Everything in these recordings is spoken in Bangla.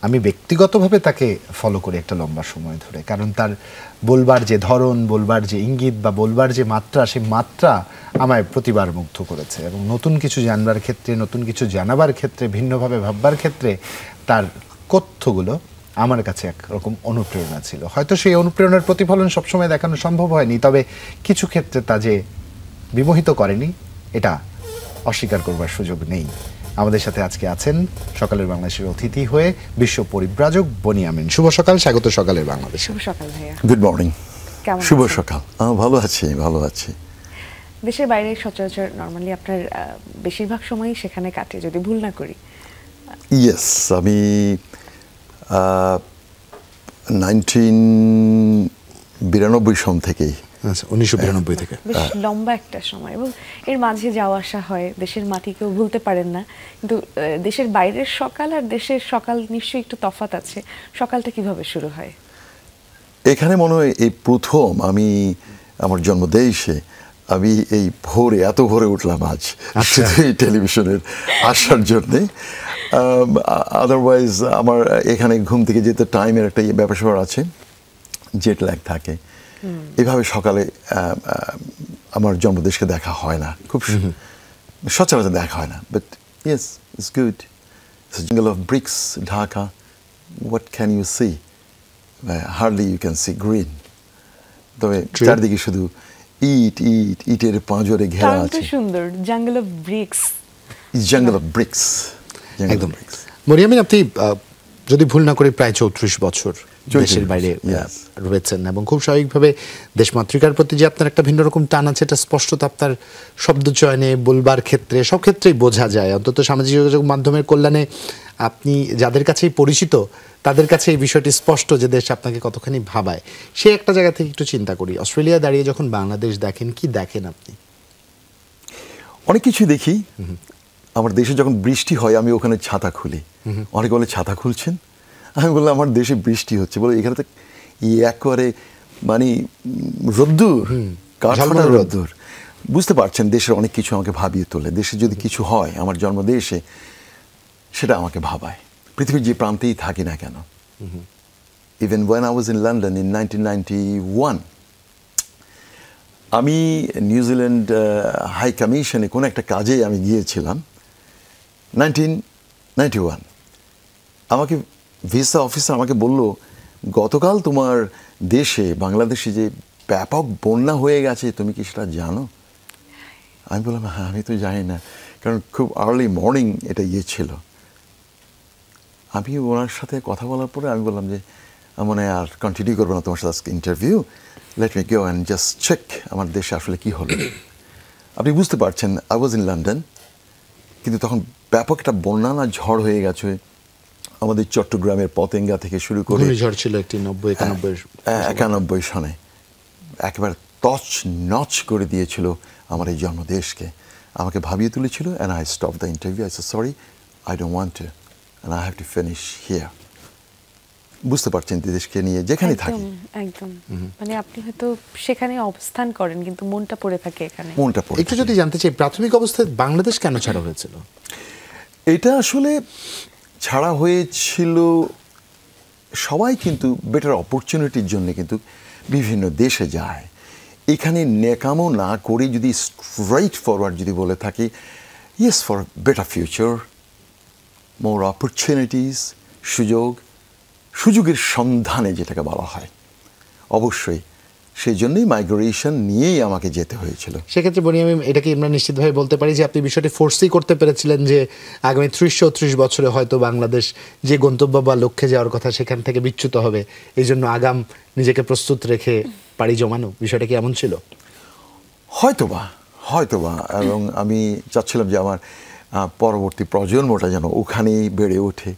আমি ব্যক্তিগতভাবে তাকে ফলো করি একটা লম্বা সময় ধরে, কারণ তার বলবার যে ধরন, বলবার যে ইঙ্গিত বা বলবার যে মাত্রা, সেই মাত্রা আমায় প্রতিবার মুগ্ধ করেছে। এবং নতুন কিছু জানবার ক্ষেত্রে, নতুন কিছু জানাবার ক্ষেত্রে, ভিন্নভাবে ভাববার ক্ষেত্রে তার তথ্যগুলো আমার কাছে একরকম অনুপ্রেরণা ছিল। হয়তো সেই অনুপ্রেরণার প্রতিফলন সবসময় দেখানো সম্ভব হয়নি, তবে কিছু ক্ষেত্রে তা যে বিমোহিত করেনি এটা অস্বীকার করবার সুযোগ নেই। আমাদের সাথে আজকে আছেন সকালের বাংলাদেশের অতিথি হয়ে বিশ্ব পরিব্রাজক বনি আমিন। শুভ সকাল, স্বাগত সকালের বাংলাদেশ। শুভ সকাল ভাইয়া। Good morning. কেমন শুভ আছেন? সকাল। ভালো আছি, ভালো আছি। দেশের বাইরে সচরাচর নরমালি আপনার বেশিরভাগ সময়ই সেখানে কাটে, যদি ভুল না করি। ইয়েস, আমি 1992 সন থেকেই, 1992 থেকে বেশ লম্বা একটা সময়, এবং এর মাঝে যাওয়া আসা হয়, দেশের মাটি কেউ ভুলতে পারেন না। কিন্তু দেশের বাইরের সকাল আর দেশের সকাল নিশ্চয়ই একটু তফাৎ আছে। সকালটা কিভাবে শুরু হয়? এখানে মনে হয় এই প্রথম আমি আমার জন্মদেশে আমি এই ভোরে, এত ভোরে উঠলাম আজ এই টেলিভিশনের আসার জন্যে। আদারওয়াইজ আমার এখানে ঘুম থেকে যেতে টাইমের একটা ব্যাপার স্যাপার আছে, জেট ল্যাগ থাকে। এভাবে সকালে আমার জন্মদেশকে দেখা হয় না, খুব সচরাচর দেখা হয় না। But yes, it's good. It's jungle of bricks, Dhaka. What can you see? Hardly you can see green. তবে চারদিকে শুধু ইটের পাঁজরে ঘেরা আছে। সুন্দর, jungle of bricks. Jungle of bricks, একদম। বনি আমিন, আপনি যদি ভুল না করি প্রায় 34 বছর দেশের বাইরে রয়েছেন, এবং খুব স্বাভাবিকভাবে দেশমাতৃকার প্রতি যে আপনার একটা ভিন্ন রকম টান আছে, এটা স্পষ্টত আপনার শব্দ চয়নে, বলবার ক্ষেত্রে, সব ক্ষেত্রেই বোঝা যায়। অন্তত সামাজিক যোগাযোগ মাধ্যমের কল্যাণে আপনি যাদের কাছেই পরিচিত তাদের কাছে এই বিষয়টি স্পষ্ট যে দেশ আপনাকে কতখানি ভাবায়। সে একটা জায়গা থেকে একটু চিন্তা করি, অস্ট্রেলিয়া দাঁড়িয়ে যখন বাংলাদেশ দেখেন, কি দেখেন আপনি? অনেক কিছু দেখি। আমার দেশে যখন বৃষ্টি হয় আমি ওখানে ছাতা খুলি। অনেকে বলে ছাতা খুলছেন, আমি বললাম আমার দেশে বৃষ্টি হচ্ছে। বলে এখানে তো একবারে মানে রোদ্দুর, কাঠফাটা রোদ্দুর। বুঝতে পারছেন, দেশের অনেক কিছু আমাকে ভাবিয়ে তোলে। দেশে যদি কিছু হয় আমার জন্মদেশে, সেটা আমাকে ভাবায়, পৃথিবীর যে প্রান্তেই থাকি না কেন। Even when I was in London in 1991, আমি নিউজিল্যান্ড হাই কমিশনে কোনো একটা কাজে আমি গিয়েছিলাম 1991। আমাকে ভিসা অফিসার আমাকে বলল, গতকাল তোমার দেশে, বাংলাদেশে যে ব্যাপক বন্যা হয়ে গেছে, তুমি কি সেটা জানো? আমি বললাম হ্যাঁ, আমি তো জানি না, কারণ খুব আর্লি মর্নিং এটা ছিল। আমি ওনার সাথে কথা বলার পরে আমি বললাম যে মনে আর কন্টিনিউ করবো না তোমার সাথে আজকে interview, let me go and just check আমার দেশে আসলে কী হলো। আপনি বুঝতে পারছেন, আই ওয়াজ ইন লন্ডন, কিন্তু তখন ব্যাপক একটা বন্যা না ঝড় হয়ে গেছে আমাদের চট্টগ্রামের পতেঙ্গা থেকে শুরু করে। ঝড় ছিল একটি 91 সনে, একেবারে তছ নচ করে দিয়েছিল আমার এই জন্মদেশকে, আমাকে ভাবিয়ে তুলেছিল। And I stop the interview, I say sorry, I don't want to, and I have to finish here. বুঝতে পারছেন, দেশকে নিয়ে যেখানে থাকি একদম, মানে আপনি হয়তো সেখানে অবস্থান করেন কিন্তু মনটা পড়ে থাকে এখানে। মনটা পড়ে। একটু যদি জানতে চাই, প্রাথমিক অবস্থায় বাংলাদেশ কেন ছাড়া হয়েছিল? এটা আসলে ছাড়া হয়েছিল, সবাই কিন্তু বেটার অপরচুনিটির জন্য কিন্তু বিভিন্ন দেশে যায়। এখানে নেকামো না করে যদি স্ট্রেইট ফরওয়ার্ড যদি বলে থাকি, yes, for better future, more opportunities, সুযোগের সন্ধানে যেটাকে বলা হয়, অবশ্যই সেই জন্যই মাইগ্রেশন নিয়েই আমাকে যেতে হয়েছিল। সেক্ষেত্রে বনি আমি এটাকে আমরা নিশ্চিতভাবে বলতে পারি যে আপনি বিষয়টি ফোর্সই করতে পেরেছিলেন যে আগামী 30-34 বছরে হয়তো বাংলাদেশ যে গন্তব্য বা লক্ষ্যে যাওয়ার কথা সেখান থেকে বিচ্যুত হবে, এই জন্য আগাম নিজেকে প্রস্তুত রেখে পাড়ি জমানো, বিষয়টা কি এমন ছিল? হয়তোবা। এবং আমি চাচ্ছিলাম যে আমার পরবর্তী প্রজন্মটা যেন ওখানেই বেড়ে ওঠে,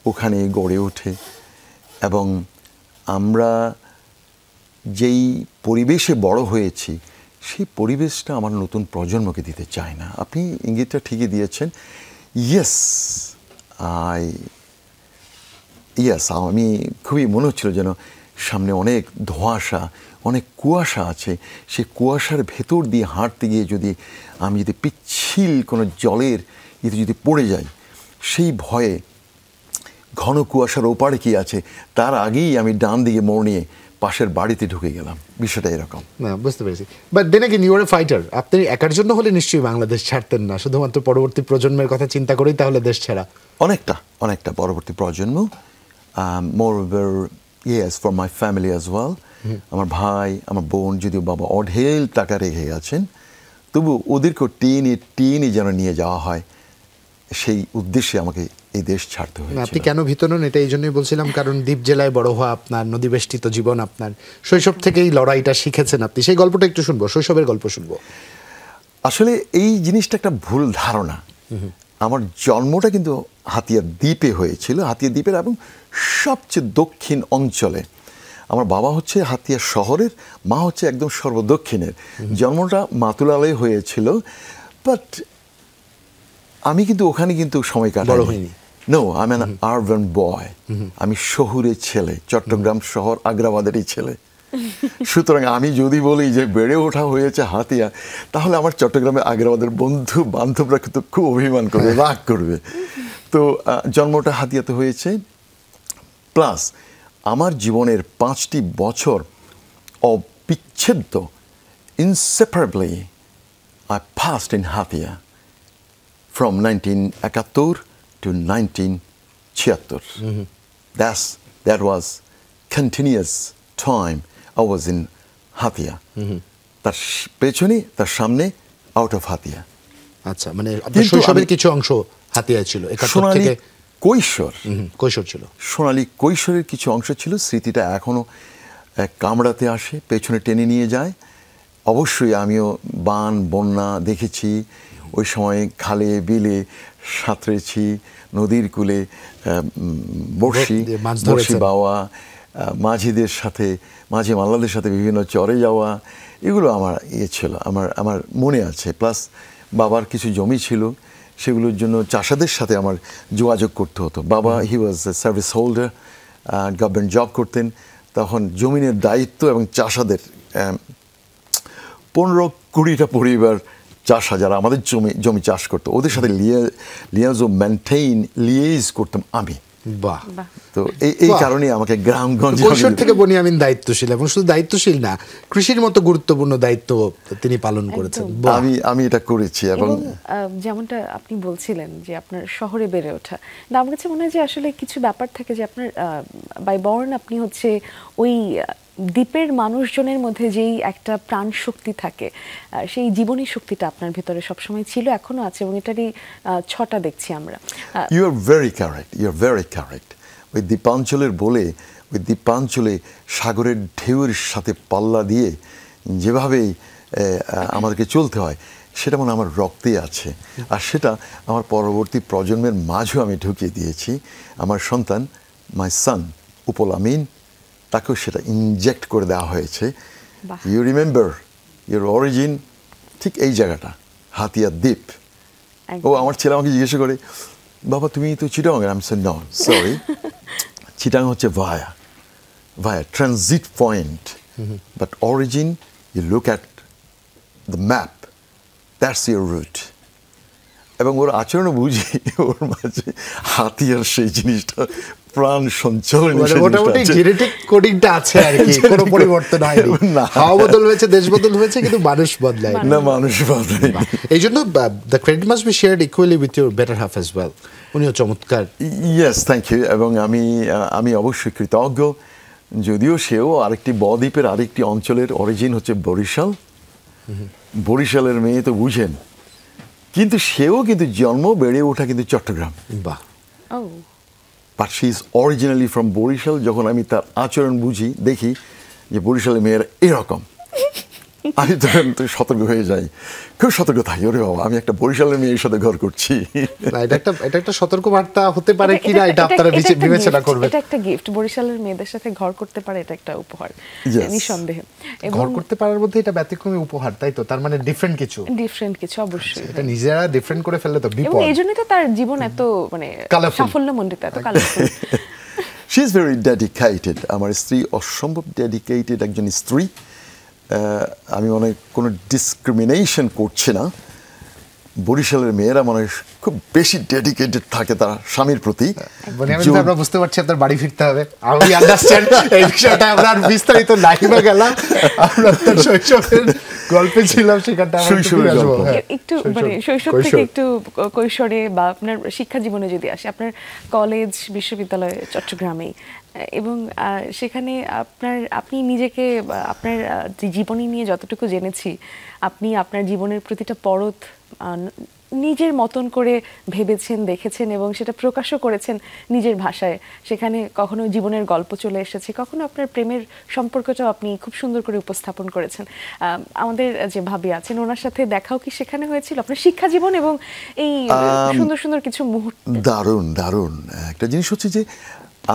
ওখানেই গড়ে ওঠে, এবং আমরা যেই পরিবেশে বড় হয়েছি সেই পরিবেশটা আমার নতুন প্রজন্মকে দিতে চাই না। আপনি ইঙ্গিতটা ঠিকই দিয়েছেন। আমি খুবই মনে হচ্ছিল যেন সামনে অনেক ধোঁয়াশা, অনেক কুয়াশা আছে। সেই কুয়াশার ভেতর দিয়ে হাঁটতে গিয়ে যদি আমি পিচ্ছিল কোনো জলের যদি পড়ে যাই, সেই ভয়ে ঘন কুয়াশার ওপারে কি আছে, তার আগেই আমি ডান দিকে মোড় নিয়ে পাশের বাড়িতে ঢুকে গেলাম। বিষয়টা এরকম। না, বুঝতে পেরেছি। But then again you are a fighter. আপনি একার জন্য হলে নিশ্চয়ই বাংলাদেশ ছাড়তেন না, শুধুমাত্র পরবর্তী প্রজন্মের কথা চিন্তা করেই তাহলে দেশ ছাড়া। অনেকটা পরবর্তী প্রজন্ম, মোর over yes for my family as well. আমার ভাই, আমার বোন, যদিও বাবা অঢেল টাকা রেখে গেছেন, তবু ওদেরকেও টেনে যেন নিয়ে যাওয়া হয়, সেই উদ্দেশ্যে আমাকে এই দেশ ছাড়তে হয়েছিল। আপনি কেন ভীত নন এটা এই জন্যই বলছিলাম, কারণ দ্বীপ জেলায় বড় হওয়া আপনার, নদীবেষ্টিত জীবন আপনার, শৈশব থেকেই লড়াইটা শিখেছেন আপনি। সেই গল্পটা একটু শুনবো, শৈশবের গল্প শুনবো। আসলে এই জিনিসটা একটা ভুল ধারণা। আমার জন্মটা কিন্তু হাতিয়া দ্বীপে হয়েছিল, হাতিয়া দ্বীপের এবং সবচেয়ে দক্ষিণ অঞ্চলে। আমার বাবা হচ্ছে হাতিয়া শহরের, মা হচ্ছে একদম সর্বদক্ষিণের। জন্মটা মাতুলালয়ে হয়েছিল, বাট আমি কিন্তু ওখানে কিন্তু সময় কাটাইনি। No, I am an urban boy. আমি শহুরের ছেলে, চট্টগ্রাম শহর আগ্রাবাদেরই ছেলে। সুতরাং আমি যদি বলি যে বেড়ে ওঠা হয়েছে হাতিয়া, তাহলে আমার চট্টগ্রামে আগ্রাবাদের বন্ধু বান্ধবরা কিন্তু খুব অভিমান করবে, রাগ করবে। তো জন্মটা হাতিয়াতে হয়েছে, প্লাস আমার জীবনের 5টি বছর অবিচ্ছেদ্য, inseparably I passed in Hatiya from 1971 to 1976. That was continuous time I was in Hatia. তার পেছনে, তার সামনে, আউট অফ হাতিয়া। আচ্ছা, মানে আপনার শৈশবের কিছু অংশ হাতিয়ায় ছিল, সোনালী কৈশোর ছিল। সোনালী কৈশোরের কিছু অংশ ছিল, স্মৃতিটা এখনো কামড়াতে আসে, পেছনে টেনে নিয়ে যায়। অবশ্যই আমিও বান বন্যা দেখেছি, ওই সময় খালে বিলে সাঁতরেছি, নদীর কূলে বড়শি বাওয়া, মাঝিদের সাথে, মাঝি মাল্লাদের সাথে বিভিন্ন চরে যাওয়া, এগুলো আমার ছিল, আমার মনে আছে। প্লাস বাবার কিছু জমি ছিল, সেগুলোর জন্য চাষাদের সাথে আমার যোগাযোগ করতে হতো। বাবা he was a service holder, government job করতেন, তখন জমিনের দায়িত্ব এবং চাষাদের 15-20টা পরিবার চাষা যারা আমাদের জমি চাষ করতো, ওদের সাথে লিয়েজ করতাম আমি। বাহ। তো এই কারণে আমাকে গ্রামগঞ্জ কৈশোর থেকে বনিয়ামিন দায়িত্বশীল, এবং শুধু দায়িত্বশীল না, কৃষির মতো গুরুত্বপূর্ণ দায়িত্ব তিনি পালন করেছেন। আমি এটা করেছি। এবং যেমনটা আপনি বলছিলেন যে আপনার শহরে বেড়ে ওঠা, আমার কাছে মনে হয় যে আসলে কিছু ব্যাপার থাকে যে আপনার বাই বর্ন আপনি হচ্ছে ওই দ্বীপের মানুষজনের মধ্যে যেই একটা প্রাণ শক্তি থাকে, সেই জীবনী শক্তিটা আপনার ভিতরে সবসময় ছিল, এখনো আছে, এবং এটারই ছটা দেখছি আমরা। You are very correct. ওই দ্বীপাঞ্চলের বলে, ওই দ্বীপাঞ্চলে সাগরের ঢেউয়ের সাথে পাল্লা দিয়ে যেভাবেই আমাদেরকে চলতে হয়, সেটা মানে আমার রক্তে আছে। আর সেটা আমার পরবর্তী প্রজন্মের মাঝেও আমি ঢুকিয়ে দিয়েছি। আমার সন্তান, মাই সান উপল আমিন, তাকেও সেটা ইনজেক্ট করে দেওয়া হয়েছে। ইউ রিমেম্বার ইউর অরিজিন, ঠিক এই জায়গাটা, হাতিয়া দ্বীপ। ও আমার ছেলে আমাকে জিজ্ঞাসা করে, বাবা তুমি তো চিটাং, আমি সে নো সরি, চিটাং হচ্ছে via transit point, but origin you look at the map, that's your route. এবং ওর আচরণও বুঝি, ওর মাঝে হাতিয়ার সেই জিনিসটা প্রাণ সঞ্চালন, মোটামুটি জেনেটিক কোডিংটা আছে আর কি, কোনো পরিবর্তন হয়নি। হাওয়া বদল হয়েছে, দেশ বদল হয়েছে, কিন্তু মানুষ বদলায় না, মানুষ বদলায়। এই জন্য the credit must be shared equally with your better half as well. উনিও চমৎকার। Yes, thank you. এবং আমি অবশ্যই কৃতজ্ঞ, যদিও সেও আরেকটি বদ্বীপের আরেকটি অঞ্চলের অরিজিন হচ্ছে বরিশাল। বরিশালের মেয়ে তো বুঝেন, কিন্তু সেও কিন্তু জন্ম বেড়ে ওঠা কিন্তু চট্টগ্রাম। বাহ। But she is originally from Barisal. যখন আমি তার আচরণ বুঝি, দেখি যে বরিশালের মেয়েরা এরকম, আমি তখন তো সতর্ক হয়ে যাই, খুব সতর্ক থাকি, ওরে বাবা আমি একটা বরিশালের মেয়ের সাথে ঘর করছি। এটা একটা সতর্ক বার্তা হতে পারে কিনা, এটা আপনারা বিবেচনা করবেন। এটা একটা গিফট, বরিশালের মেয়েদের সাথে ঘর করতে পারে, এটা একটা উপহার নিঃসন্দেহে। ঘর করতে পারার মধ্যে এটা ব্যতিক্রমী উপহার, তাই তো? তার মানে ডিফারেন্ট কিছু অবশ্যই। এটা নিজেরা ডিফারেন্ট করে ফেললে তো বিপদ। এবং এইজন্যই তো তার জীবন এত মানে সাফল্যমণ্ডিত, এত colourful. She is very dedicated. আমার স্ত্রী অসম্ভব ডেডিকেটেড একজন স্ত্রী। আমি কোনো ডিসক্রিমিনেশন করছি না, বরিশালের মেয়েরা মানে খুব বেশি ডেডিকেটেড থাকে তারা স্বামীর প্রতি। বনিয়ামিন, আমরা বুঝতে পারছি আপনার বাড়ি ফিরতে হবে, আমি আন্ডারস্ট্যান্ড এই বিষয়টা। আমরা আর বিস্তারিত লাইভে গেলাম, আমরা তার শৈশবের গল্পে ছিলাম, সেখানটা একটু মানে শৈশব থেকে একটু কৈশোরে বা আপনার শিক্ষা জীবনে যদি আসে, আপনার কলেজ বিশ্ববিদ্যালয় চট্টগ্রামে, এবং সেখানে আপনি নিজেকে আপনার জীবনী নিয়ে যতটুকু জেনেছি, আপনি আপনার জীবনের প্রতিটা পরত নিজের মতন করে ভেবেছেন, দেখেছেন এবং সেটা প্রকাশও করেছেন নিজের ভাষায়। সেখানে কখনো জীবনের গল্প চলে এসেছে, কখনো আপনার প্রেমের সম্পর্কটাও আপনি খুব সুন্দর করে উপস্থাপন করেছেন। আমাদের যে ভাবি আছেন, ওনার সাথে দেখাও কি সেখানে হয়েছিল আপনার শিক্ষা জীবন এবং এই সুন্দর সুন্দর কিছু মুহূর্ত? দারুণ দারুণ একটা জিনিস হচ্ছে যে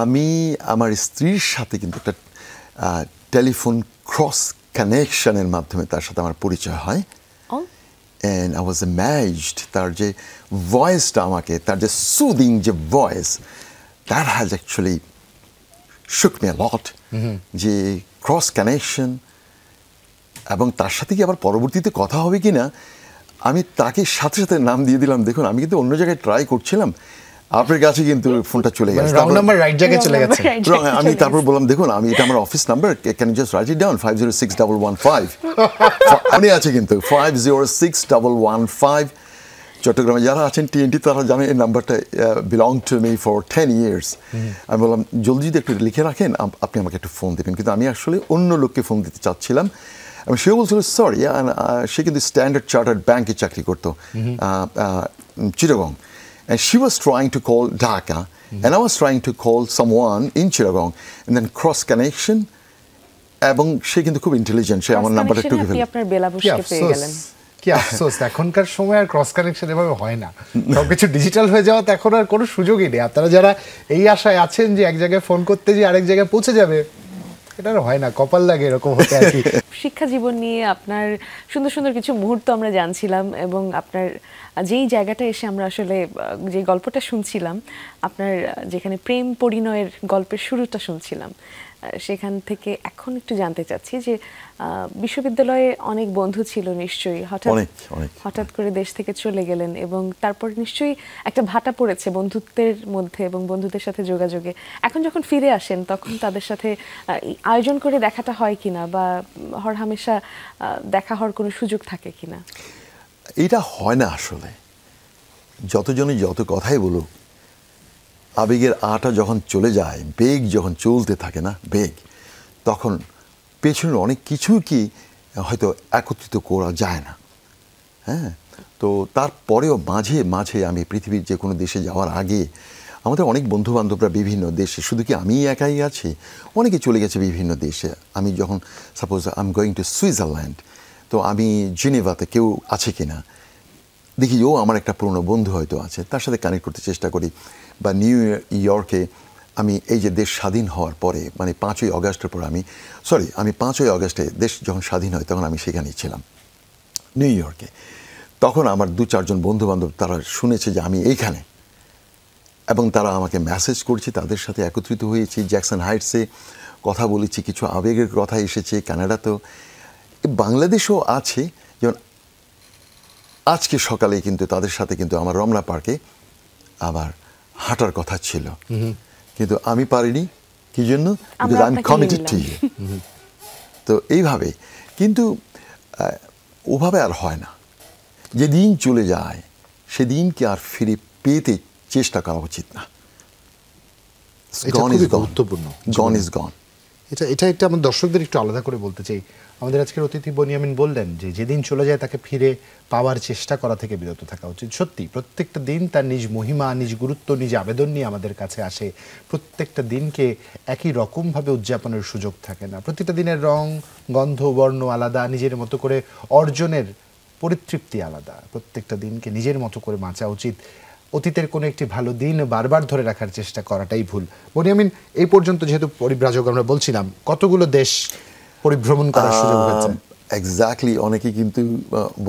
আমি আমার স্ত্রীর সাথে কিন্তু একটা টেলিফোন ক্রস কানেকশনের মাধ্যমে তার সাথে আমার পরিচয় হয়। And I was amazed, তার যে ভয়েসটা আমাকে, তার যে সুদিং যে voice, that has actually shook me a lot. যে ক্রস কানেকশন, এবং তার সাথে কি আবার পরবর্তীতে কথা হবে কি না, আমি তাকে সাথে সাথে নাম দিয়ে দিলাম। দেখুন, আমি কিন্তু অন্য জায়গায় ট্রাই করছিলাম, আপনার কাছে কিন্তু ফোনটা চলে গেছে, আমি তারপর বললাম দেখুন আমি এটা আমার office number, can you just write it down 506115 মনে আছে কিন্তু 506115। চট্টগ্রামে যারা আছেন TNT তারা জানেন এই নাম্বারটা belong to me for 10 years। আমি বললাম জলদি যদি একটু লিখে রাখেন, আপনি আমাকে একটু ফোন দেবেন, কিন্তু আমি আসলে অন্য লোককে ফোন দিতে চাচ্ছিলাম। এবং সে বলছিল সরি, সে কিন্তু স্ট্যান্ডার্ড চার্টার্ড ব্যাংকে চাকরি করতো Chittagong. And she was trying to call Dhaka, and I was trying to call someone in Chittagong, and then cross connection. এবং সে কিন্তু খুব ইন্টেলিজেন্ট, সে আমার নাম্বারটা টুকে ফেলে। আপনার বেলাবুশকে পেয়ে গেলেন। কি আফসোস, এখনকার সময় আর ক্রস কানেকশন এভাবে হয় না, সবকিছু ডিজিটাল হয়ে যাওয়া, তো এখন আর কোনো সুযোগই নেই। আপনারা যারা এই আশায় আছেন যে এক জায়গায় ফোন করতে যে আরেক জায়গায় পৌঁছে যাবে, এটা হয় না, কপাল লাগে এরকম হতে আর কি। শিক্ষা জীবন নিয়ে আপনার সুন্দর সুন্দর কিছু মুহূর্ত আমরা জানছিলাম, এবং আপনার যেই জায়গাটা এসে আমরা আসলে যে গল্পটা শুনছিলাম, আপনার যেখানে প্রেম পরিণয়ের গল্পের শুরুটা শুনছিলাম, সেখান থেকে এখন একটু জানতে চাচ্ছি যে বিশ্ববিদ্যালয়ে অনেক বন্ধু ছিল নিশ্চয়ই, হঠাৎ করে দেশ থেকে চলে গেলেন, এবং তারপর নিশ্চয়ই একটা ভাটা পড়েছে বন্ধুত্বের মধ্যে এবং বন্ধুদের সাথে যোগাযোগে। এখন যখন ফিরে আসেন, তখন তাদের সাথে আয়োজন করে দেখাটা হয় কিনা, বা হরহামেশা দেখা হওয়ার কোনো সুযোগ থাকে কিনা? এটা হয় না আসলে। যতজনই যত কথাই বলুক, আবেগের আটা যখন চলে যায়, বেগ যখন চলতে থাকে না, বেগ, তখন পেছনের অনেক কিছু কি হয়তো একত্রিত করা যায় না। হ্যাঁ, তো তারপরেও মাঝে মাঝে আমি পৃথিবীর যে কোনো দেশে যাওয়ার আগে আমাদের অনেক বন্ধুবান্ধবরা বিভিন্ন দেশে, শুধু কি আমি একাই আছি, অনেকে চলে গেছে বিভিন্ন দেশে। আমি যখন suppose I am going to Switzerland, তো আমি জেনেভাতে কেউ আছে কি না দেখি, ও আমার একটা পুরনো বন্ধু হয়তো আছে, তার সাথে কানেক্ট করতে চেষ্টা করি। বা নিউ ইয়র্কে আমি এই যে দেশ স্বাধীন হওয়ার পরে, মানে 5ই আগস্টের পর আমি 5ই আগস্টে দেশ যখন স্বাধীন হয় তখন আমি সেখানেই ছিলাম নিউ ইয়র্কে। তখন আমার 2-4 জন বন্ধুবান্ধব তারা শুনেছে যে আমি এইখানে, এবং তারা আমাকে মেসেজ করছে, তাদের সাথে একত্রিত হয়েছি, জ্যাকসন হাইটসে কথা বলেছি, কিছু আবেগের কথা এসেছে, কানাডাতেও, বাংলাদেশও আছে। যেমন আজকে সকালে কিন্তু তাদের সাথে কিন্তু আমার রমনা পার্কে আবার হাঁটার কথা ছিল, কিন্তু আমি পারিনি। কি জন্য? Because I am committed to you. তো এইভাবে কিন্তু ওভাবে আর হয় না। যেদিন চলে যায় সেদিনকে আর ফিরে পেতে চেষ্টা করা উচিত না। গুরুত্বপূর্ণ, গন ইজ গন। এটা একটা আমার দর্শকদের একটু আলাদা করে বলতে চাই। আমাদের আজকের অতিথি বনিয়ামিন বললেন যে যেদিন চলে যায় তাকে ফিরে পাওয়ার চেষ্টা করা থেকে বিরত থাকা উচিত। সত্যি প্রত্যেকটা দিন তার নিজ মহিমা, নিজ গুরুত্ব, নিজ আবেদন নিয়ে আমাদের কাছে আসে। প্রত্যেকটা দিনকে একই রকমভাবে উদযাপনের সুযোগ থাকে না। প্রতিটা দিনের রং, গন্ধ, বর্ণ আলাদা, নিজের মতো করে অর্জনের পরিতৃপ্তি আলাদা। প্রত্যেকটা দিনকে নিজের মতো করে বাঁচা উচিত। অতীতের কোনো একটি ভালো দিন বারবার ধরে রাখার চেষ্টা করাটাই ভুল। বনিয়ামিন, এই পর্যন্ত যেহেতু পরিব্রাজক আমরা বলছিলাম, কতগুলো দেশ পরিভ্রমণ করার সুযোগ হয়েছে? এক্স্যাক্টলি, অনেকে কিন্তু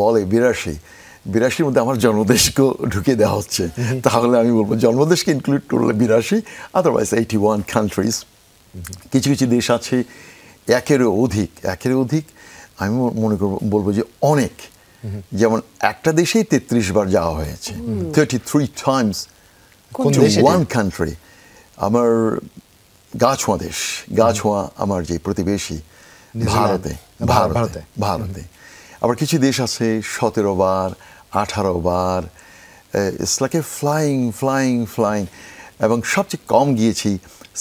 বলে 82-র মধ্যে আমার জন্মদেশকে ঢুকিয়ে দেওয়া হচ্ছে। তাহলে আমি বলবো জন্মদেশকে ইনক্লুড করলে 82, আদারওয়াইজ 81 কান্ট্রিজ। কিছু কিছু দেশ আছে একেরও অধিক। আমি মনে করব বলবো যে অনেক, যেমন একটা দেশেই 33 বার যাওয়া হয়েছে, 33 times কোন to দেশ এটা? one country. আমার গাছোয়া দেশ, গাছোয়া আমার যে প্রতিবেশী ভারতে, ভারতে, ভারতে। আবার কিছু দেশ আছে 17 বার, 18 বার। It's like a flying flying flying. এবং সবচেয়ে কম গিয়েছি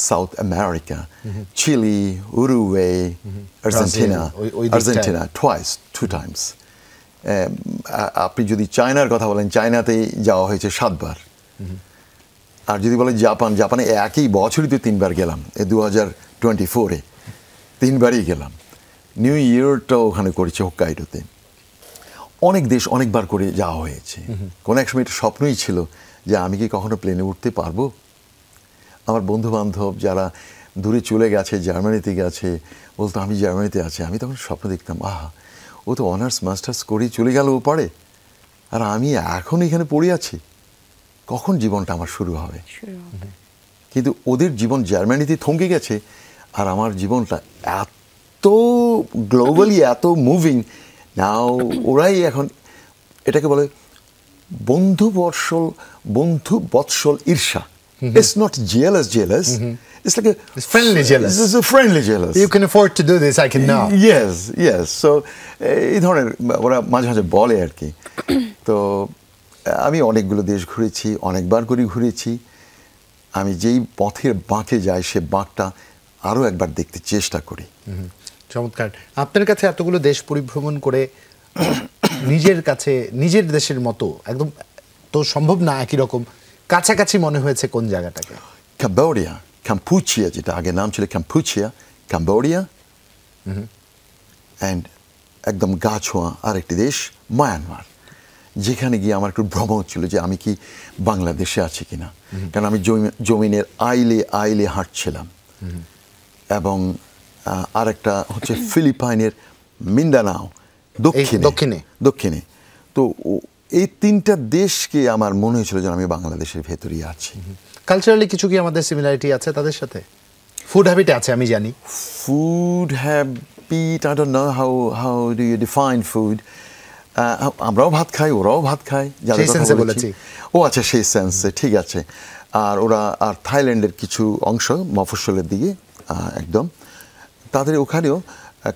South America, Chile, Uruguay, Argentina, ওই দিকটায়। Argentina twice, 2 times. আপনি যদি চায়নার কথা বলেন, চায়নাতেই যাওয়া হয়েছে 7 বার। আর যদি বলে জাপান, জাপানে একই বছরই তো 3 বার গেলাম, 2024-এ 3 বারই গেলাম। নিউ ইয়ারটাও ওখানে করেছি হোক্কাইডোতে। অনেক দেশ অনেকবার করে যাওয়া হয়েছে। কোনো এক সময় এটা স্বপ্নই ছিল যে আমি কি কখনো প্লেনে উঠতে পারবো। আমার বন্ধু বান্ধব যারা দূরে চলে গেছে, জার্মানিতে গেছে, বলতো আমি জার্মানিতে আছি। আমি তখন স্বপ্ন দেখতাম, আহা, ও তো অনার্স মাস্টার্স করেই চলে গেল ও পারে, আর আমি এখন এখানে পড়ে আছি, কখন জীবনটা আমার শুরু হবে। কিন্তু ওদের জীবন জার্মানিতে থমকে গেছে, আর আমার জীবনটা এত গ্লোবালি এত মুভিং নাও। ওরাই এখন এটাকে বলে বন্ধু বৎসল ঈর্ষা। It's not jealous. It's like It's friendly jealous. It's a friendly jealous. You can afford to do this, I can now. Yes. So এই ধরনের ওরা মাঝে মাঝে বলে আর কি। তো আমি অনেকগুলো দেশ ঘুরেছি, অনেকবার করে ঘুরেছি। আমি যেই পথের বাঁকে যাই সে বাঁকটা আরও একবার দেখতে চেষ্টা করি। চমৎকার। আপনার কাছে এতগুলো দেশ পরিভ্রমণ করে নিজের কাছে নিজের দেশের মতো একদম তো সম্ভব না, একই রকম কাছাকাছি মনে হয়েছে কোন জায়গাটাকে? ক্যাম্পুচিয়া, যেটা আগে নাম ছিল ক্যাম্বোডিয়া, অ্যান্ড একদম গা ছোঁয়া আরেকটি দেশ মায়ানমার, যেখানে গিয়ে আমার একটু ভ্রম হচ্ছিল যে আমি কি বাংলাদেশে আছি কিনা। কারণ আমি জমিনের আইলে হাঁটছিলাম। এবং আরেকটা হচ্ছে ফিলিপাইনের মিন্দানাও, দক্ষিণে। তো এই 3টা দেশকে আমার মনে হয়েছিল যে আমি বাংলাদেশের ভেতরেই আছি। কালচারালি কিছু কি আমাদের সিমিলারিটি আছে তাদের সাথে? ফুড হ্যাবিটে আছে আমি জানি। Food habit, I don't know how do you define food. আমরাও ভাত খাই, ওরাও ভাত খায়, যাদের কথা বলেছি। ও আচ্ছা, সেই সেন্সে ঠিক আছে। আর ওরা থাইল্যান্ডের কিছু অংশ মফস্বলের দিকে একদম, তাদের ওখানেও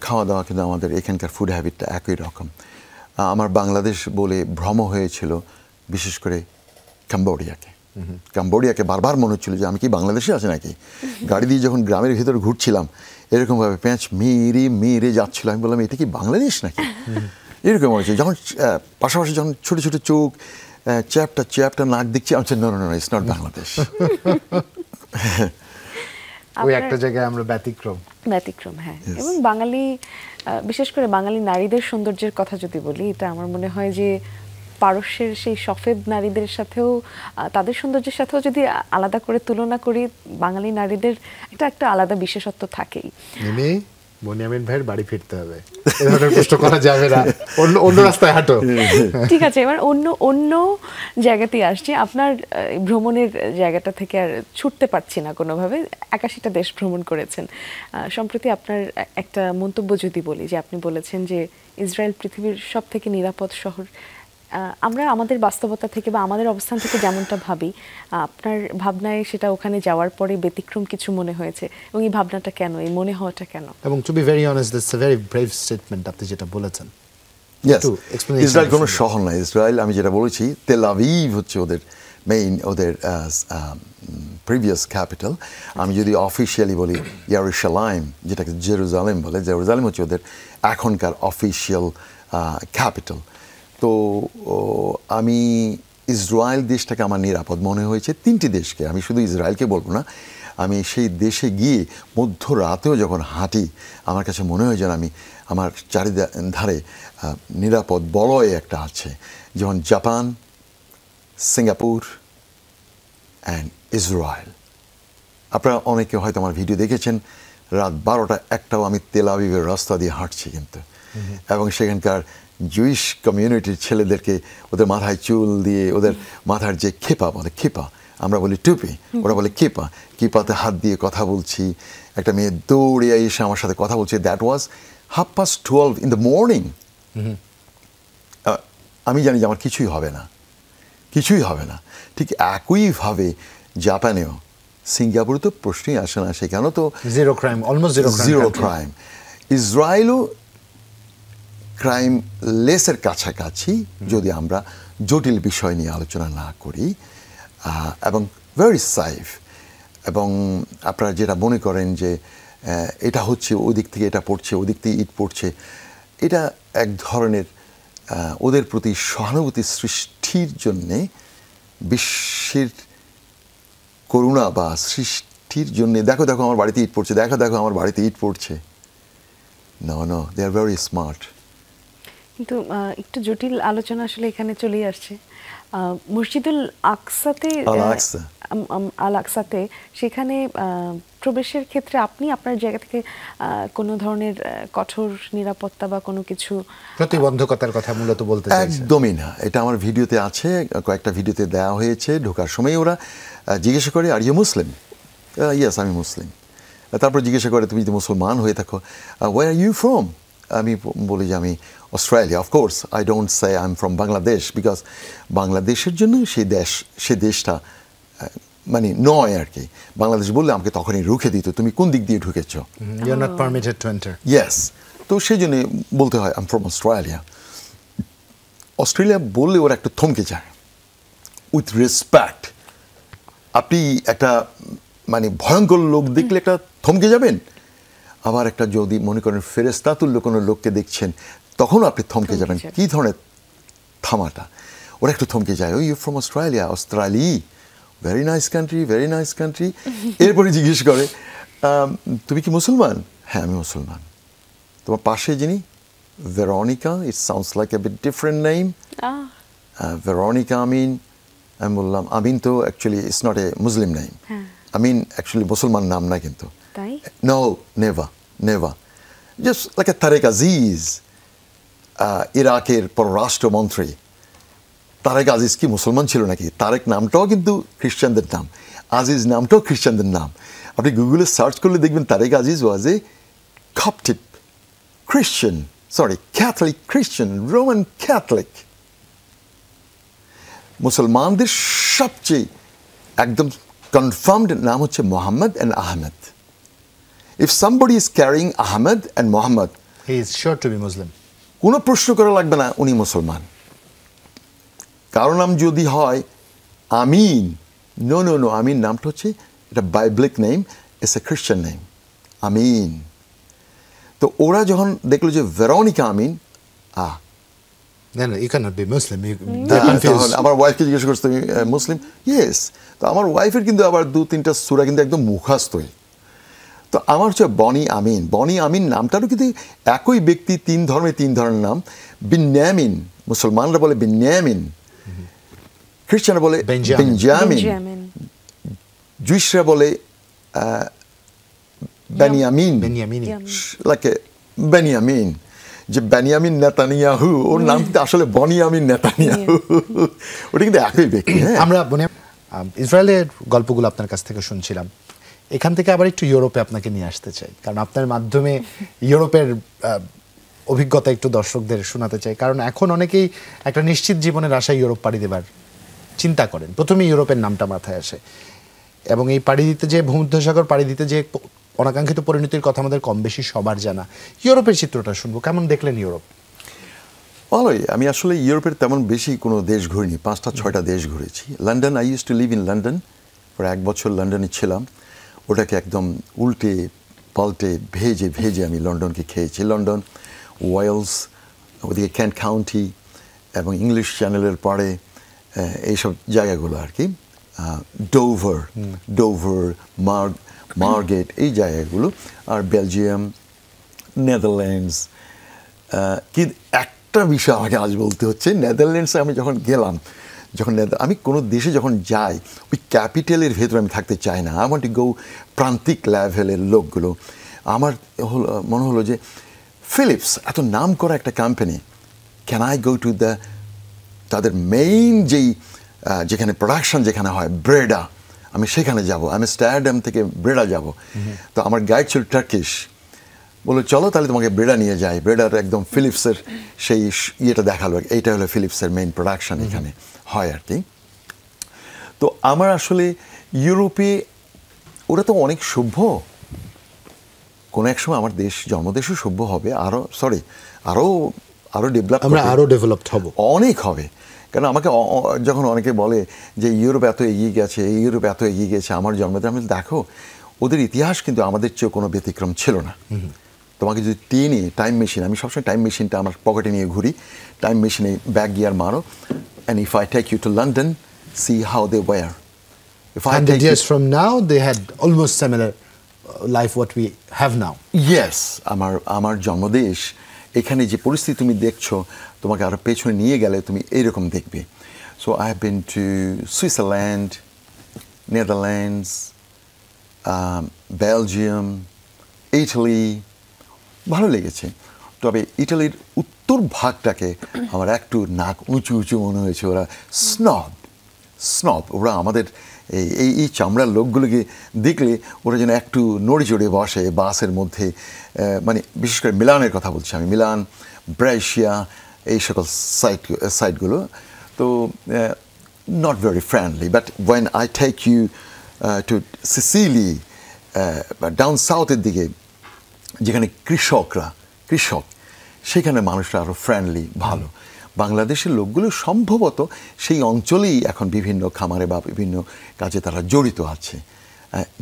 খাওয়া দাওয়া কিন্তু আমাদের এখানকার ফুড হ্যাবিটটা একই রকম। আমার বাংলাদেশ বলে ভ্রম হয়েছিল বিশেষ করে ক্যাম্বোডিয়াকে বারবার মনে হচ্ছিল যে আমি কি বাংলাদেশে আছি নাকি। গাড়ি দিয়ে যখন গ্রামের ভিতরে ঘুরছিলাম এরকমভাবে প্যাঁচ মেরে যাচ্ছিল, আমি বললাম এটা কি বাংলাদেশ নাকি, এরকম হয়েছে। যখন পাশাপাশি যখন ছোটো ছোটো চোখ, চ্যাপটা নাক দেখছি, আমি নো ইটস নট বাংলাদেশ। ওই একটা জায়গায় আমরা ব্যতিক্রম, হ্যাঁ। এবং বাঙালি, বিশেষ করে বাঙালি নারীদের সৌন্দর্যের কথা যদি বলি, এটা আমার মনে হয় যে পারস্যের সেই সফেদ নারীদের সাথেও, তাদের সৌন্দর্যের সাথেও যদি আলাদা করে তুলনা করি, বাঙালি নারীদের একটা আলাদা বিশেষত্ব থাকেই। বনিয়ামিন ভাইয়ের বাড়ি ফিরতে হবে, এই ধরনের প্রশ্ন করা যাবে না, অন্য রাস্তায় হাঁটো। ঠিক আছে, এবার অন্য জায়গাতেই আসছি। আপনার ভ্রমণের জায়গাটা থেকে আর ছুটতে পারছি না কোনোভাবে। 81টা দেশ ভ্রমণ করেছেন। সম্প্রতি আপনার একটা মন্তব্য যদি বলি, যে আপনি বলেছেন যে ইসরায়েল পৃথিবীর সব থেকে নিরাপদ শহর। আমরা আমাদের বাস্তবতা থেকে বা আমাদের অবস্থান থেকে যেমনটা ভাবি, আপনার ভাবনায় সেটা ওখানে যাওয়ার পরে ব্যতিক্রম কিছু মনে হয়েছে, এবং এই ভাবনাটা কেন, এই মনে হওয়াটা কেন? এবং to be very honest, that's a very brave statement আপনি যেটা বলেছেন। ইসরায়েল কোনো শহর না। ইসরায়েল, আমি যেটা বলেছি, তেল আভিভ হচ্ছে ওদের প্রিভিয়াস ক্যাপিটাল। আমি যদি অফিসিয়ালি বলি ইয়েরুশালাইম, যেটাকে জেরুজালেম বলে, জেরুজালেম হচ্ছে ওদের এখনকার অফিসিয়াল ক্যাপিটাল। তো আমি ইসরায়েল দেশটাকে আমার নিরাপদ মনে হয়েছে। 3টি দেশকে, আমি শুধু ইসরায়েলকে বলবো না, আমি সেই দেশে গিয়ে মধ্যরাতেও যখন হাঁটি আমার কাছে মনে হয় যেন আমি আমার চারিধারে নিরাপদ বলয় একটা আছে। যেমন জাপান, সিঙ্গাপুর অ্যান্ড ইসরায়েল। আপনারা অনেকে হয়তো আমার ভিডিও দেখেছেন, রাত 12টা 1টাও আমি তেল আভিভের রাস্তা দিয়ে হাঁটছি কিন্তু, এবং সেখানকার জুইশ কমিউনিটির ছেলেদেরকে ওদের মাথায় চুল দিয়ে, ওদের মাথার যে খেপা বলে, খেপা আমরা বলি টুপি, ওরা বলে কিপাতে হাত দিয়ে কথা বলছি। একটা মেয়ে দৌড়ে এসে আমার সাথে কথা বলছে। That was 12:30 in the morning. আমি জানি যে আমার কিছুই হবে না, কিছুই হবে না। ঠিক একইভাবে জাপানেও, সিঙ্গাপুরে তো প্রশ্নই আসে না, সেখানেও তো zero crime, almost zero crime. ইসরায়েলও ক্রাইম লেসের কাছাকাছি, যদি আমরা জটিল বিষয় নিয়ে আলোচনা না করি, এবং ভেরি সেফ। এবং আপনারা যেটা মনে করেন যে এটা হচ্ছে ওই দিক থেকে এটা পড়ছে, ওই দিক থেকে ইট পড়ছে, এটা এক ধরনের ওদের প্রতি সহানুভূতি সৃষ্টির জন্যে, বিশ্বের করুণা বা সৃষ্টির জন্যে, দেখো দেখো আমার বাড়িতে ইট পড়ছে, দেখো দেখো আমার বাড়িতে ইট পড়ছে। No no, they are very smart. কিন্তু একটু জটিল আলোচনা আসলে এখানে চলে আসছে। মসজিদুল আকসাতে, আল আকসাতে, সেখানে প্রবেশের ক্ষেত্রে আপনি আপনার জায়গা থেকে কোনো ধরনের কঠোর নিরাপত্তা বা কোনো কিছু প্রতিবন্ধকতার কথা মূলত বলতে চাইছেন? একদমই না, এটা আমার ভিডিওতে আছে, কয়েকটা ভিডিওতে দেওয়া হয়েছে। ঢোকার সময় ওরা জিজ্ঞাসা করে, আর ইউ মুসলিম? ইয়েস, আমি মুসলিম। তারপর জিজ্ঞাসা করে, তুমি যদি মুসলমান হয়ে থাকো, ওয়ার আর ইউ ফ্রম? আমি বলি যে আমি Australia. Of course I don't say I am from Bangladesh, because বাংলাদেশের জন্য সেই দেশটা মানে নয় আর কি। বাংলাদেশ বললে আমাকে তখনই রুখে দিত, তুমি কোন দিক দিয়ে ঢুকেছো? You are not permitted to enter. Yes, তো সেই জন্য বলতে হয় I am from Australia. Australia বললে ওরা একটু থমকে যায়, উইথ রেসপেক্ট। আপনি একটা মানে ভয়ঙ্কর লোক দেখলে একটা থমকে যাবেন, আবার একটা যদি মনে করেন ফেরেশতাতুল্য কোনো লোককে দেখছেন, তখনও আপনি থমকে যাবেন। কী ধরনের থামাটা? ওরা একটু থমকে যায়, oh you from Australia? Australia, very nice country, very nice country. এরপরে জিজ্ঞেস করে, তুমি কি মুসলমান? হ্যাঁ, আমি মুসলমান। তোমার পাশে যিনি, Veronica, it sounds like a bit different name. Veronica Amin. আমি বললাম, আমিন তো actually it's not a Muslim name. Amin actually মুসলমান নাম না কিন্তু। No, never, never. Just like a Tariq Aziz, ইরাকের পররাষ্ট্রমন্ত্রী। তারেক আজিজ কি মুসলমান ছিল নাকি? তারেক নামটাও কিন্তু খ্রিস্টানদের নাম, আজিজ নামটাও খ্রিস্টানদের নাম। আপনি গুগলে সার্চ করলে দেখবেন তারেক আজিজ ওয়াজ এ Coptic Christian, sorry, Catholic Christian, Roman Catholic. মুসলমানদের সবচেয়ে একদম কনফার্মড নাম হচ্ছে Mohammad and Ahmed. If somebody is carrying Ahmed and Muhammad, he is sure to be Muslim. কোনো প্রশ্ন করা লাগবে না, উনি মুসলমান। কারো নাম যদি হয় আমিন, নো নো নো, আমিন নামটা হচ্ছে এটা বাইবলিক নেম, ইটস এ খ্রিস্টান নেম, আমিন। তো ওরা যখন দেখলো যে Veronica Amin, No, you cannot be Muslim. They're confused. আমার ওয়াইফকে জিজ্ঞেস করছে, তুমি মুসলিম? ইয়েস। তো আমার ওয়াইফের কিন্তু আবার 2-3টা সূরা কিন্তু একদম মুখস্থই। তো আমার হচ্ছে বনি আমিন। বনি আমিন নামটারও কিন্তু একই ব্যক্তি, 3 ধর্মের 3 ধরনের নাম। বিন্যামিন, মুসলমানরা বলে বিন্যামিন, খ্রিস্টানরা বলে বেঞ্জামিন, জুইশরা বলে বেনিয়ামিন, লাইক বেনিয়ামিন। যে বেনিয়ামিন নেতানিয়াহু, ওর নাম কিন্তু আসলে বনিয়ামিন নেতানিয়াহু, ওটা কিন্তু একই ব্যক্তি। আমরা ইসরায়েলের গল্পগুলো আপনার কাছ থেকে শুনছিলাম, এখান থেকে আবার একটু ইউরোপে আপনাকে নিয়ে আসতে চাই, কারণ আপনার মাধ্যমে ইউরোপের অভিজ্ঞতা একটু দর্শকদের শোনাতে চাই। কারণ এখন অনেকেই একটা নিশ্চিত জীবনের আশায় ইউরোপ পাড়ি দেবার চিন্তা করেন, প্রথমে ইউরোপের নামটা মাথায় আসে, এবং এই পাড়ি দিতে যে ভূমধ্যসাগর পাড়ি দিতে যে অনাকাঙ্ক্ষিত পরিণতির কথা আমাদের কম বেশি সবার জানা। ইউরোপের চিত্রটা শুনবো, কেমন দেখলেন ইউরোপ? ভালোই। আমি আসলে ইউরোপের তেমন বেশি কোনো দেশ ঘুরিনি, 5-6টা দেশ ঘুরেছি। London, I use to live in London, প্রায় 1 বছর লন্ডনে ছিলাম। ওটাকে একদম উল্টে পাল্টে ভেজে ভেজে আমি লন্ডনকে খেয়েছি। লন্ডন, ওয়েলস, ওদিকে কেন্ট কাউন্টি এবং ইংলিশ চ্যানেলের পাড়ে এইসব জায়গাগুলো আর কি, ডোভার, মার্গেট, এই জায়গাগুলো, আর বেলজিয়াম, নেদারল্যান্ডস। কিন্তু একটা বিষয় আমাকে আজ বলতে হচ্ছে, নেদারল্যান্ডসে আমি যখন গেলাম, আমি কোনো দেশে যখন যাই, ওই ক্যাপিটালের ভেতরে আমি থাকতে চাই না। আই ওয়ান্ট টু গো প্রান্তিক লেভেলের লোকগুলো। আমার মনে হলো যে ফিলিপস এত নাম করা একটা company, can I go to তাদের মেইন যেই যেখানে প্রোডাকশন যেখানে হয়, ব্রেডা, আমি সেখানে যাব। আমি স্ট্যারডাম থেকে ব্রেডা যাব। তো আমার গাইড ছিল টার্কিশ। বললো চলো তাহলে তোমাকে ব্রেডা নিয়ে যাই। ব্রেডার একদম ফিলিপসের সেই ইয়েটা দেখালো, এইটা হলো ফিলিপসের মেইন প্রোডাকশন এখানে হয় আর কি। তো আমার আসলে ইউরোপে ওরা তো অনেক সভ্য, কোনো এক সময় আমার দেশ জন্মদেশও সভ্য হবে, আরও ডেভেলপ, আমরা আরও ডেভেলপড হব, অনেক হবে। কারণ আমাকে যখন অনেকে বলে যে ইউরোপ এত এগিয়ে গেছে, ইউরোপ এত এগিয়ে গেছে আমার জন্মদিন, আমি দেখো ওদের ইতিহাস কিন্তু আমাদের চেয়েও কোনো ব্যতিক্রম ছিল না। তোমাকে যদি টেনে টাইম মেশিন, আমি সবসময় টাইম মেশিনটা আমার পকেটে নিয়ে ঘুরি, টাইম মেশিনে ব্যাক গিয়ার মারো, and if I take you to London, see how they were. 100 years from now they had almost similar life what we have now. Yes, আমার জন্মদেশ, এখানে যে পরিস্থিতি তুমি দেখছো, তোমাকে আরও পেছনে নিয়ে গেলে তুমি এইরকম দেখবে। So I have been to Switzerland, Netherlands, Belgium, Italy, ভালো লেগেছে। তবে ইটালির উত্তর ভাগটাকে আমার একটু নাক উঁচু উঁচু মনে হয়েছে। ওরা স্নব, ওরা আমাদের এই চামড়ার লোকগুলোকে দেখলে ওরা যেন একটু নড়ে চড়ে বসে বাসের মধ্যে, মানে বিশেষ করে মিলানের কথা বলছি আমি, মিলান, ব্রাইশিয়া, এই সকল সাইটগুলো। তো not very friendly, but when I take you to Sicily, down সাউথের দিকে যেখানে কৃষক, সেখানে মানুষরা আরও ফ্রেন্ডলি, ভালো। বাংলাদেশের লোকগুলো সম্ভবত সেই অঞ্চলেই এখন বিভিন্ন খামারে বা বিভিন্ন কাজে তারা জড়িত আছে।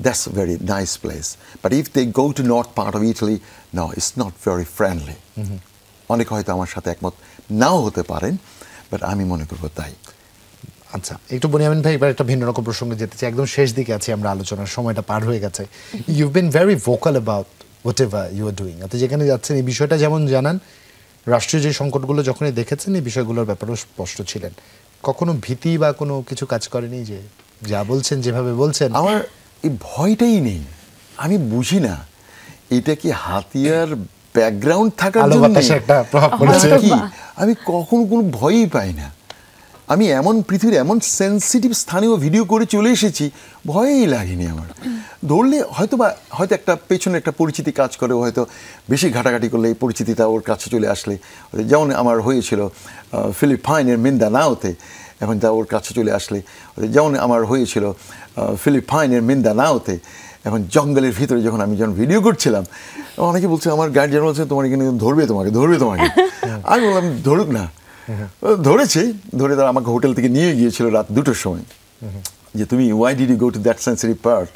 That's a very nice place. But if they go to north part of Italy, no, it's not very friendly. অনেকে হয়তো আমার সাথে একমত নাও হতে পারেন, বাট আমি মনে করবো তাই। আচ্ছা, একটু বনিয়ামিন ভাই এবার একটা ভিন্ন রকম প্রসঙ্গে যেতে চাই, একদম শেষ দিকে আছি আমরা, আলোচনার সময়টা পার হয়ে গেছে। You been very vocal about whatever you are doing. আপনি যেখানে যাচ্ছেন এই বিষয়টা যেমন জানান, রাষ্ট্রীয় যে সংকটগুলো যখনই দেখেছেন এই বিষয়গুলোর ব্যাপারেও স্পষ্ট ছিলেন। কখনো ভীতি বা কোনো কিছু কাজ করেনি যে যা বলছেন যেভাবে বলছেন? আমার এই ভয়টাই নেই, আমি বুঝি না এটা কি হাতিয়ার ব্যাকগ্রাউন্ড থাকার জন্য একটা প্রভাব পড়েছে কি, আমি কখনো কোনো ভয়ই পাই না। আমি এমন পৃথিবীর এমন সেন্সিটিভ স্থানেও ভিডিও করে চলে এসেছি, ভয়ই লাগেনি আমার। ধরলে হয়তো একটা পেছনে একটা পরিচিতি কাজ করে, হয়তো বেশি ঘাটাঘাটি করলে এই পরিচিতিটা ওর কাছে চলে আসলে, যেমন আমার হয়েছিল ফিলিপাইনের মিন্দানাওতে, এখন তা ওর কাছে চলে আসলে, যেমন আমার হয়েছিল ফিলিপাইনের মিন্দানাওতে, এখন জঙ্গলের ভিতরে যখন ভিডিও করছিলাম, অনেকে বলছে, আমার গার্জিয়ান বলছে তোমার এখানে ধরবে তোমাকে। আমি বললাম ধরুক না। ধরে তারা আমাকে হোটেল থেকে নিয়ে গিয়েছিল রাত 2টোর সময়, যে তুমি why did you go to that sensitive part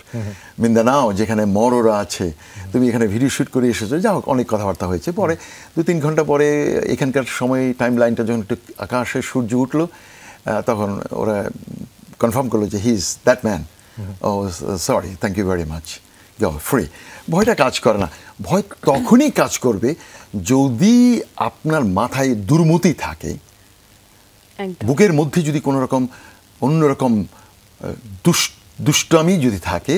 Mindanao, যেখানে মরোরা আছে, তুমি এখানে ভিডিও শ্যুট করে এসেছো। যা হোক, অনেক কথাবার্তা হয়েছে। পরে 2-3 ঘন্টা পরে এখানকার সময় টাইম লাইনটা যখন একটু আকাশে সূর্য উঠলো, তখন ওরা কনফার্ম করলো যে he is that man. Oh sorry, thank you very much, free. ভয়টা কাজ করে না। ভয় তখনই কাজ করবে যদি আপনার মাথায় দুর্মতি থাকে, বুকের মধ্যে যদি কোনো রকম অন্যরকম দুষ্টামি যদি থাকে,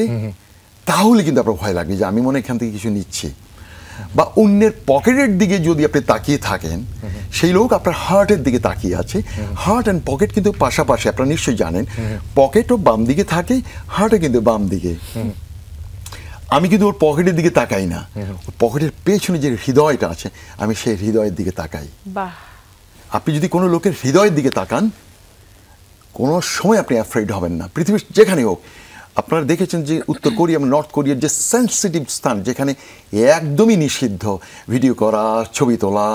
তাহলে কিন্তু আপনার ভয় লাগবে যে আমি মনে এখান থেকে কিছু নিচ্ছি। বা অন্যের পকেটের দিকে যদি আপনি তাকিয়ে থাকেন, সেই লোক আপনার হার্টের দিকে তাকিয়ে আছে। হার্ট অ্যান্ড পকেট কিন্তু পাশাপাশি, আপনারা নিশ্চয়ই জানেন। পকেটও বাম দিকে থাকে, হার্টও কিন্তু বাম দিকে। আমি কিন্তু ওর পকেটের দিকে তাকাই না, পকেটের পেছনে যে হৃদয়টা আছে, আমি সেই হৃদয়ের দিকে তাকাই। আপনি যদি কোনো লোকের হৃদয়ের দিকে তাকান, কোনো সময় আপনি অ্যাফ্রেড হবেন না, পৃথিবীর যেখানে হোক। আপনারা দেখেছেন যে উত্তর কোরিয়া, নর্থ কোরিয়ার যে সেন্সিটিভ স্থান, যেখানে একদমই নিষিদ্ধ ভিডিও করা, ছবি তোলা,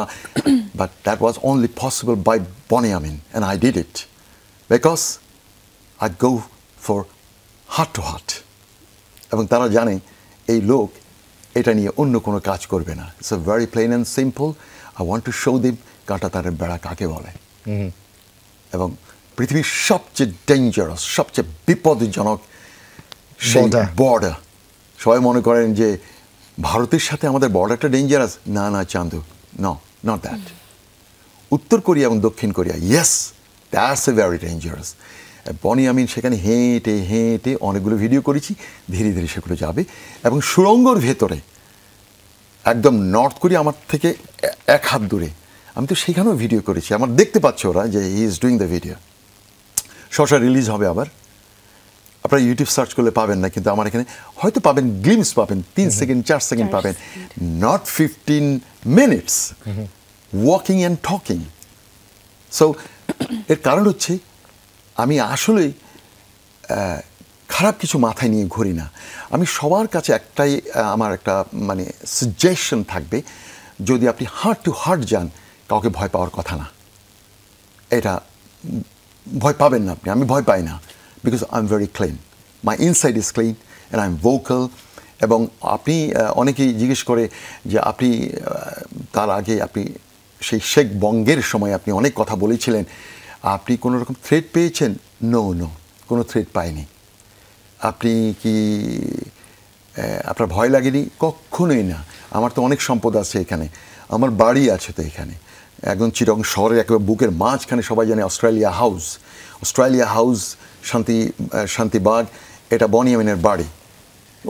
but that was only possible by Boniamin, and I did it because I go for heart to heart. এবং তারা জানে এই লোক এটা নিয়ে অন্য কোনো কাজ করবে না। It's a very plain and simple. I want to show them কাঁটাতারের বেড়া কাকে বলে। এবং পৃথিবীর সবচেয়ে ডেঞ্জারাস, সবচেয়ে বিপদজনক সেই বর্ডার, সবাই মনে করেন যে ভারতের সাথে আমাদের বর্ডারটা ডেঞ্জারাস। না চান্দু, নট দ্যাট। উত্তর কোরিয়া এবং দক্ষিণ Korea, yes, that's a very dangerous. Boniamin সেখানে হেঁটে অনেকগুলো ভিডিও করেছি, ধীরে ধীরে সেগুলো যাবে। এবং সুড়ঙ্গর ভেতরে একদম নর্থ কোরিয়া আমার থেকে 1 হাত দূরে, আমি তো সেখানেও ভিডিও করেছি। আমার দেখতে পাচ্ছে ওরা যে he is doing the video. শশা রিলিজ হবে আবার, আপনারা ইউটিউব সার্চ করলে পাবেন না, কিন্তু আমার এখানে হয়তো পাবেন, গ্লিমস পাবেন, 3 সেকেন্ড 4 সেকেন্ড পাবেন, not 15 minutes walking and talking. So এর কারণ হচ্ছে আমি আসলে খারাপ কিছু মাথায় নিয়ে ঘুরি না। আমি সবার কাছে একটাই আমার একটা মানে সাজেশন থাকবে, যদি আপনি হার্ট টু হার্ট যান, কাউকে ভয় পাওয়ার কথা না। এটা ভয় পাবেন না আপনি, আমি ভয় পাই না, because I am very clean, my inside is clean and I am vocal. এবং আপনি অনেকেই জিজ্ঞেস করে যে আপনি তার আগে আপনি সেই শেখ বঙ্গের সময় আপনি অনেক কথা বলেছিলেন, আপনি কোনো রকম থ্রেট পেয়েছেন? নো, কোনো থ্রেট পাইনি। আপনি কি আপনার ভয় লাগেনি? কখনোই না। আমার তো অনেক সম্পদ আছে এখানে, আমার বাড়ি আছে তো এখানে, একদম চিরং শহরের একেবারে বুকের মাঝখানে, সবাই জানে অস্ট্রেলিয়া হাউস, শান্তিবাগ, এটা বনিয়ামিনের বাড়ি।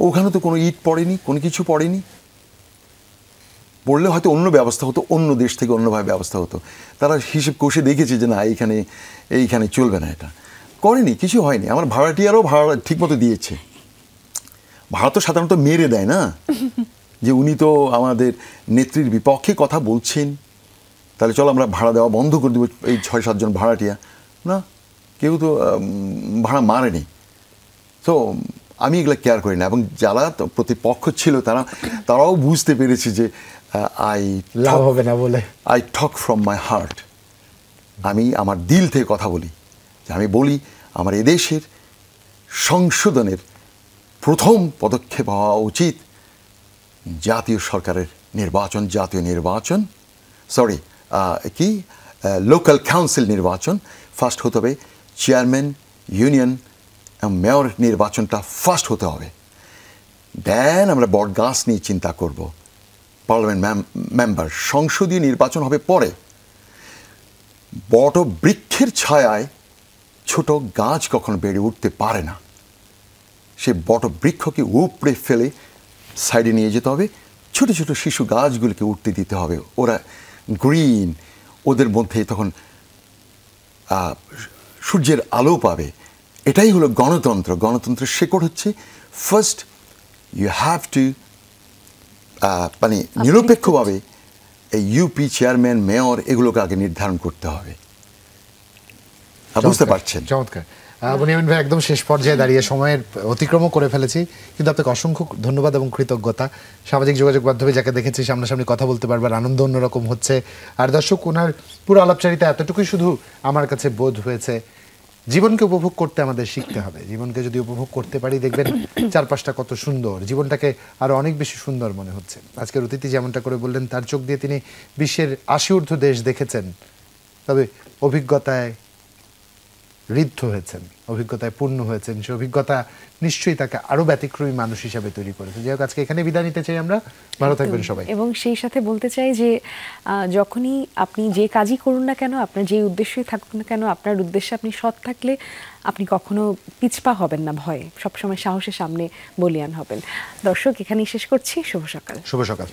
ওখানে তো কোনো ইট পড়েনি, কোনো কিছু পড়েনি। পড়লে হয়তো অন্য ব্যবস্থা হতো, অন্য দেশ থেকে অন্যভাবে ব্যবস্থা হতো। তারা হিসেব কষে দেখেছে যে না, এইখানে চলবে না, এটা করেনি, কিছু হয়নি। আমার ভাড়াটিয়ারও ভাড়া ঠিকমতো দিয়েছে। ভাড়া তো সাধারণত মেরে দেয় না, যে উনি তো আমাদের নেত্রীর বিপক্ষে কথা বলছেন, তাহলে চলো আমরা ভাড়া দেওয়া বন্ধ করে দেবো, এই 6-7 জন ভাড়াটিয়া। না, কেউ তো ভাড়া মারেনি। তো আমি এগুলো কেয়ার করি না। এবং যারা প্রতিপক্ষ ছিল তারাও বুঝতে পেরেছে যে লাভ হবে না বলে I talk from my heart. আমি আমার দিল থেকে কথা বলি। আমি বলি আমার এদেশের সংশোধনের প্রথম পদক্ষেপ হওয়া উচিত জাতীয় নির্বাচন, লোকাল কাউন্সিল নির্বাচন ফার্স্ট হতে হবে। চেয়ারম্যান, ইউনিয়ন এবং মেয়র নির্বাচনটা ফার্স্ট হতে হবে। দেন আমরা বট গাছ নিয়ে চিন্তা করব, পার্লামেন্ট মেম্বার। সংসদীয় নির্বাচন হবে পরে। বট বৃক্ষের ছায়ায় ছোট গাছ কখনো বেড়ে উঠতে পারে না। সে বট বৃক্ষকে উপড়ে ফেলে সাইডে নিয়ে যেতে হবে, ছোট ছোট শিশু গাছগুলিকে উঠতে দিতে হবে। ওরা গ্রিন, ওদের মধ্যে তখন সূর্যের আলো পাবে। এটাই হলো গণতন্ত্র। গণতন্ত্রের শেকড় হচ্ছে ফার্স্ট ইউ হ্যাভ টু মানে নিরপেক্ষভাবে এই ইউপি চেয়ারম্যান, মেয়র এগুলোকে আগে নির্ধারণ করতে হবে। বুঝতে পারছেন? চমৎকার। বনিয়ামিন ভাই, একদম শেষ পর্যায়ে দাঁড়িয়ে সময়ের অতিক্রমও করে ফেলেছি, কিন্তু আপনাকে অসংখ্য ধন্যবাদ এবং কৃতজ্ঞতা। সামাজিক যোগাযোগ মাধ্যমে যাকে দেখেছি সামনাসামনি কথা বলতে পারবার আনন্দ অন্যরকম হচ্ছে। আর দর্শক, ওনার পুরো আলাপচারিতা এতটুকুই শুধু আমার কাছে বোধ হয়েছে, জীবনকে উপভোগ করতে আমাদের শিখতে হবে। জীবনকে যদি উপভোগ করতে পারি, দেখবেন চারপাশটা কত সুন্দর, জীবনটাকে আরো অনেক বেশি সুন্দর মনে হচ্ছে। আজকের অতিথি যেমনটা করে বললেন, তার চোখ দিয়ে তিনি বিশ্বের 80 ঊর্ধ্ব দেশ দেখেছেন, তবে অভিজ্ঞতায় ঋদ্ধ হয়েছেন, অভিজ্ঞতায় পূর্ণ হয়েছেন। সে অভিজ্ঞতা নিশ্চয়ই তাকে আরো ব্যতিক্রমী মানুষ হিসাবে তৈরি করেছে। যাই হোক, আজকে এখানে বিদায় নিতে চাই আমরা। ভালো থাকবেন সবাই। এবং সেই সাথে বলতে চাই যে যখনই আপনি যে কাজই করুন না কেন, আপনার যে উদ্দেশ্যই থাকুক না কেন, আপনার উদ্দেশ্যে আপনি সৎ থাকলে আপনি কখনো পিছপা হবেন না ভয়ে, সবসময় সাহসের সামনে বলিয়ান হবেন। দর্শক, এখানেই শেষ করছি। শুভ সকাল। শুভ সকাল।